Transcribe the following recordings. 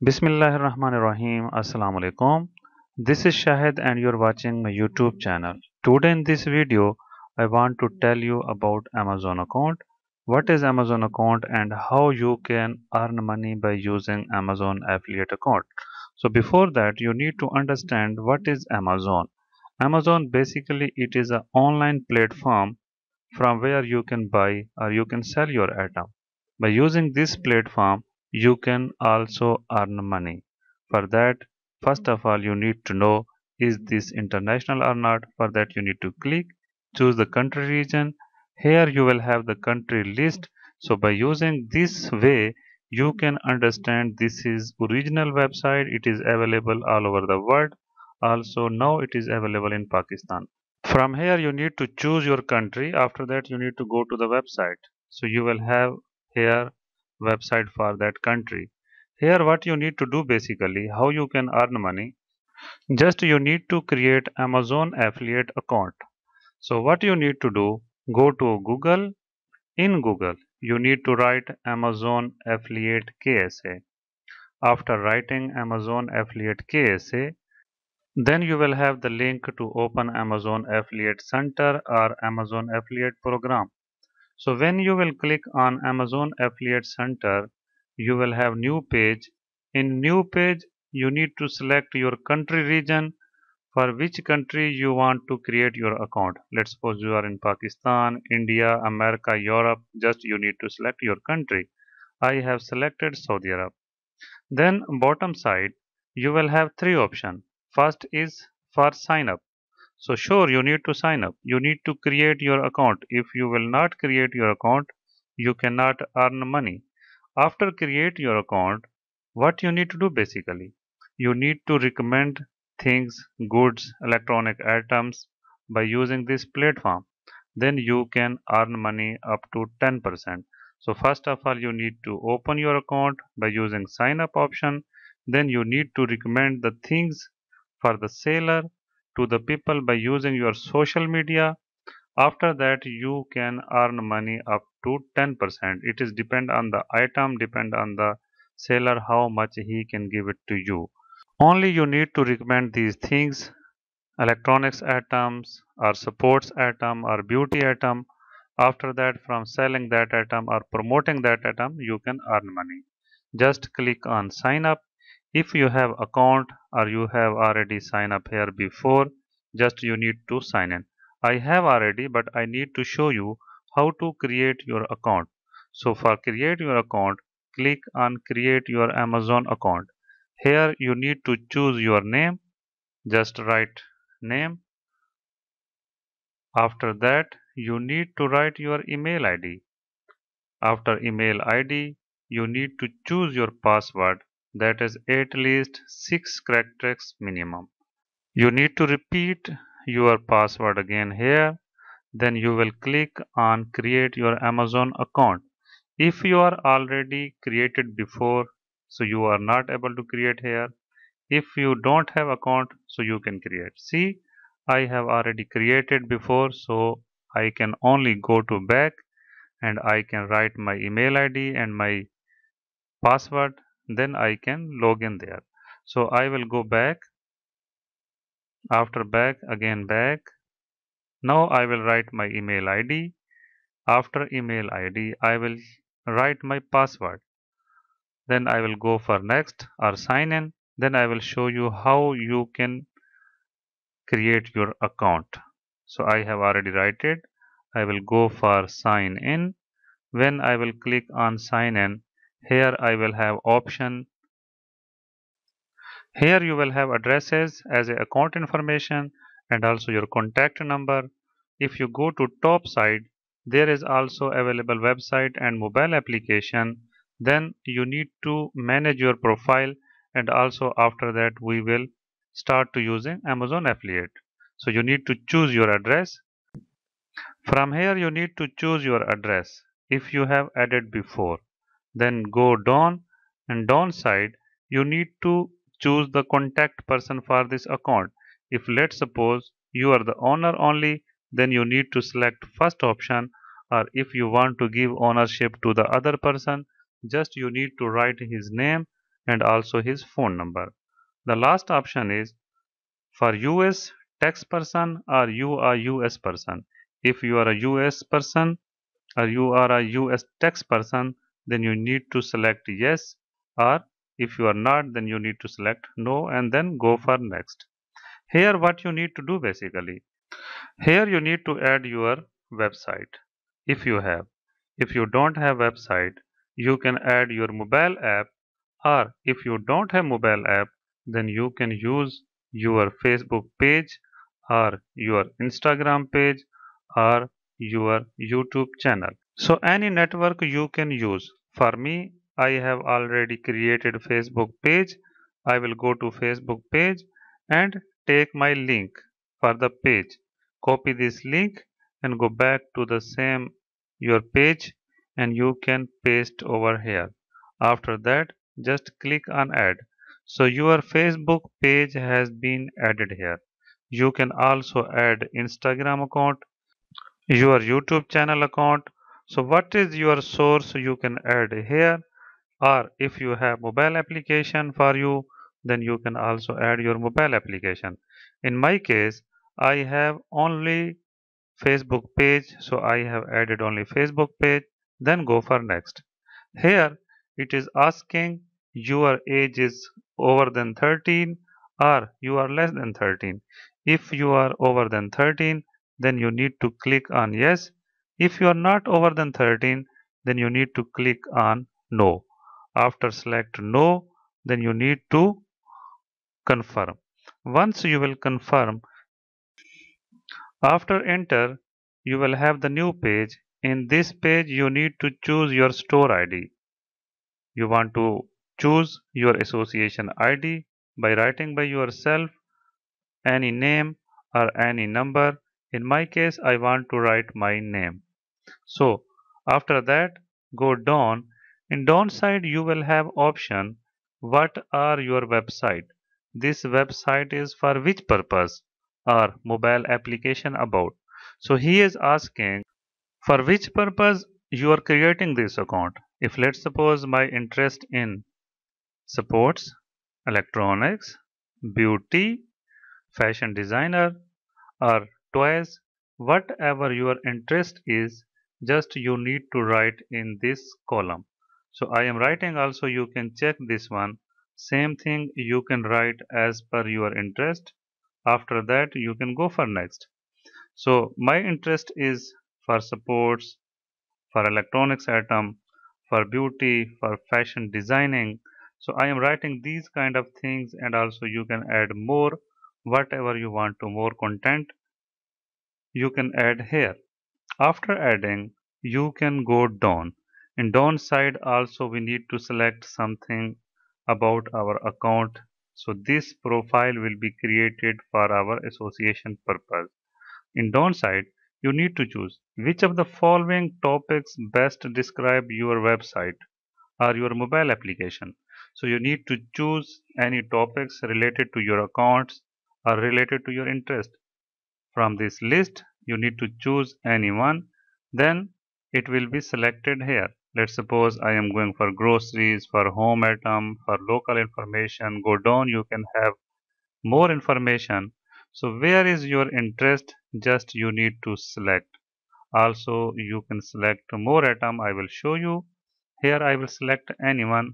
Bismillahirrahmanirrahim. Assalamu alaikum. This is Shahid and you're watching my YouTube channel. Today in this video, I want to tell you about Amazon account. What is Amazon account and how you can earn money by using Amazon affiliate account. So before that, you need to understand what is Amazon. Amazon basically it is an online platform from where you can buy or you can sell your item. By using this platform, you can also earn money. For that, first of all, you need to know is this international or not. For that, you need to click, choose the country region. Here you will have the country list. So by using this way, you can understand this is original website. It is available all over the world. Also now it is available in Pakistan. From here you need to choose your country. After that you need to go to the website. So you will have here website for that country. Here what you need to do basically how you can earn money. Just you need to create Amazon affiliate account. So what you need to do, go to Google. In Google you need to write Amazon affiliate KSA. After writing Amazon affiliate KSA, then you will have the link to open Amazon Affiliate Center or Amazon Affiliate Program. So when you will click on Amazon Affiliate Center, you will have new page. In new page, you need to select your country region for which country you want to create your account. Let's suppose you are in Pakistan, India, America, Europe. Just you need to select your country. I have selected Saudi Arabia. Then bottom side, you will have three options. First is for sign up. So sure, you need to sign up. You need to create your account. If you will not create your account, you cannot earn money. After create your account, what you need to do basically? You need to recommend things, goods, electronic items by using this platform. Then you can earn money up to 10%. So first of all, you need to open your account by using sign up option. Then you need to recommend the things for the seller to the people by using your social media. After that you can earn money up to 10%. It is depend on the item, depend on the seller how much he can give it to you. Only you need to recommend these things, electronics items or sports item or beauty item. After that from selling that item or promoting that item you can earn money. Just click on sign up. If you have account or you have already signed up here before, just you need to sign in. I have already, but I need to show you how to create your account. So for create your account, click on create your Amazon account. Here you need to choose your name. Just write name. After that, you need to write your email ID. After email ID, you need to choose your password, that is at least 6 characters minimum. You need to repeat your password again here. Then you will click on create your Amazon account. If you are already created before, so you are not able to create here. If you don't have account, so you can create. See, I have already created before, so I can only go to back and I can write my email ID and my password. Then I can log in there. So I will go back. After back, again back. Now I will write my email ID. After email ID, I will write my password. Then I will go for next or sign in. Then I will show you how you can create your account. So I have already write it. I will go for sign in. When I will click on sign in, here I will have option. Here you will have addresses as a account information and also your contact number. If you go to top side, there is also available website and mobile application. Then you need to manage your profile and also after that we will start to using Amazon affiliate. So you need to choose your address. From here you need to choose your address if you have added before. Then go down and down side you need to choose the contact person for this account. If let's suppose you are the owner only, then you need to select first option, or if you want to give ownership to the other person, just you need to write his name and also his phone number. The last option is for US tax person or you are US person. If you are a US person or you are a US tax person, then you need to select yes, or if you are not, then you need to select no and then go for next. Here what you need to do basically, here you need to add your website if you have. If you don't have website, you can add your mobile app, or if you don't have mobile app, then you can use your Facebook page or your Instagram page or your YouTube channel. So any network you can use. For me, I have already created Facebook page. I will go to Facebook page and take my link for the page. Copy this link and go back to the same your page and you can paste over here. After that, just click on add. So your Facebook page has been added here. You can also add Instagram account, your YouTube channel account. So what is your source you can add here, or if you have mobile application for you, then you can also add your mobile application. In my case, I have only Facebook page, so I have added only Facebook page, then go for next. Here it is asking your age is over than 13 or you are less than 13. If you are over than 13, then you need to click on yes. If you are not over than 13, then you need to click on no. After select no, then you need to confirm. Once you will confirm, after enter, you will have the new page. In this page, you need to choose your store ID. You want to choose your association ID by writing by yourself any name or any number. In my case, I want to write my name. So after that, go down. In down side, you will have option. What are your website? This website is for which purpose? Or mobile application about. So he is asking for which purpose you are creating this account. If let's suppose my interest in sports, electronics, beauty, fashion designer, or toys, whatever your interest is, just you need to write in this column. So I am writing also, you can check this one. Same thing you can write as per your interest. After that, you can go for next. So my interest is for sports, for electronics item, for beauty, for fashion designing. So I am writing these kind of things and also you can add more whatever you want to more content you can add here. After adding, you can go down. In down side also we need to select something about our account. So this profile will be created for our association purpose. In downside, you need to choose which of the following topics best describe your website or your mobile application. So you need to choose any topics related to your accounts or related to your interest. From this list, you need to choose any one, then it will be selected here. Let's suppose I am going for groceries, for home item, for local information. Go down, you can have more information. So where is your interest? Just you need to select. Also you can select more item. I will show you. Here I will select anyone.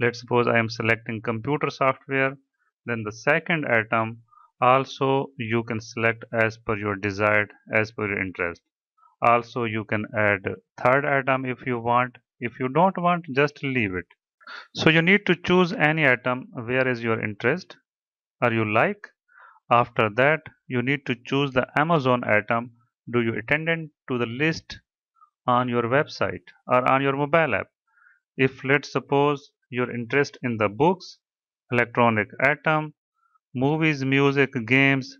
Let's suppose I am selecting computer software. Then the second item also you can select as per your desired, as per your interest. Also you can add third item if you want. If you don't want, just leave it. So you need to choose any item where is your interest or you like. After that, you need to choose the Amazon item. Do you attend to the list on your website or on your mobile app? If let's suppose your interest in the books, electronic item, movies, music, games,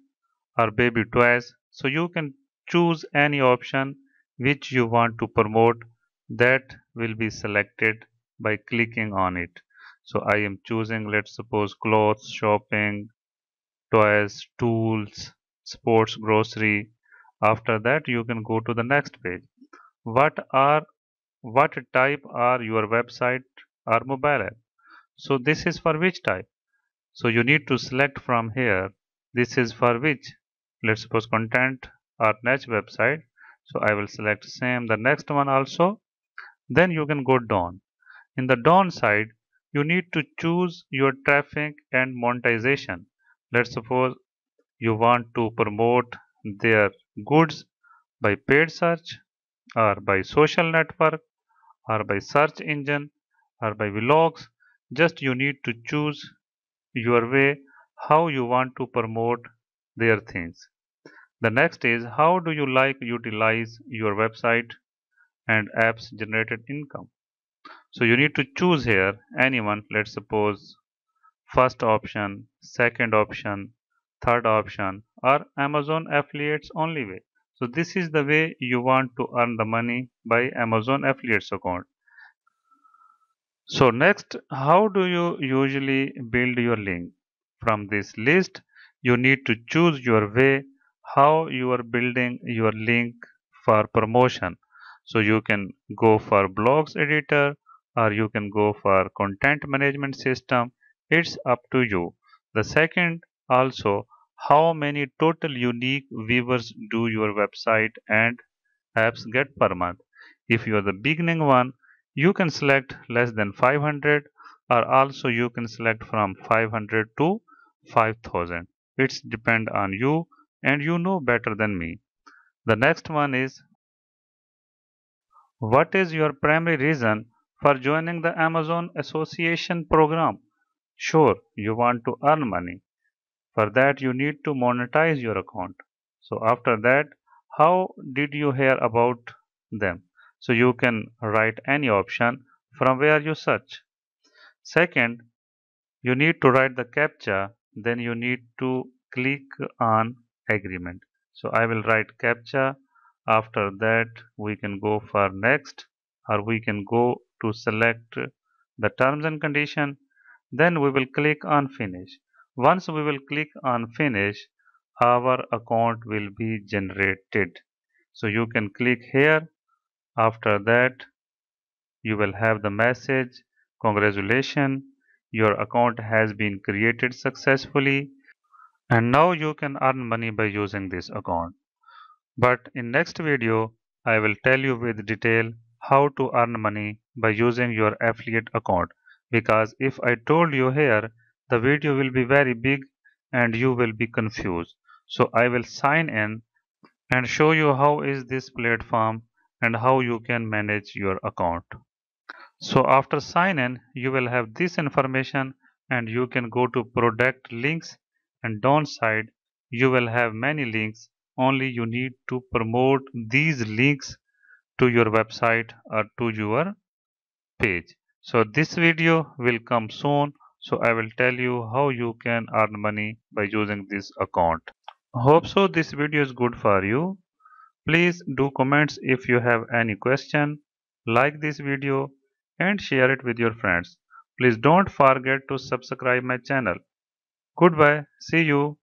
or baby toys, so you can choose any option which you want to promote that will be selected by clicking on it. So I am choosing, let's suppose, clothes, shopping, toys, tools, sports, grocery. After that, you can go to the next page. What are what type are your website or mobile app? So this is for which type? So you need to select from here. This is for which? Let's suppose content or niche website. So I will select same the next one also. Then you can go down. In the down side, you need to choose your traffic and monetization. Let's suppose you want to promote their goods by paid search or by social network or by search engine or by vlogs. Just you need to choose your way how you want to promote their things. The next is how do you like utilize your website and apps generated income. So you need to choose here anyone. Let's suppose first option, second option, third option, or Amazon affiliates only way. So this is the way you want to earn the money by Amazon affiliates account. So next, how do you usually build your link? From this list, you need to choose your way how you are building your link for promotion. So you can go for blogs editor or you can go for content management system. It's up to you. The second also, how many total unique viewers do your website and apps get per month. If you are the beginning one, you can select less than 500 or also you can select from 500 to 5000. It's depend on you and you know better than me. The next one is what is your primary reason for joining the Amazon Association program? Sure, you want to earn money. For that, you need to monetize your account. So after that, how did you hear about them? So you can write any option from where you search. Second, you need to write the captcha. Then you need to click on agreement. So I will write captcha. After that, we can go for next or we can go to select the terms and condition. Then we will click on finish. Once we will click on finish, our account will be generated. So you can click here. After that, you will have the message, congratulations, your account has been created successfully and now you can earn money by using this account. But in next video, I will tell you with detail how to earn money by using your affiliate account. Because if I told you here, the video will be very big and you will be confused. So I will sign in and show you how is this platform and how you can manage your account. So after sign in, you will have this information and you can go to product links and downside you will have many links. Only you need to promote these links to your website or to your page. So this video will come soon. So I will tell you how you can earn money by using this account. Hope so this video is good for you. Please do comments if you have any question, like this video and share it with your friends. Please don't forget to subscribe my channel. Goodbye. See you.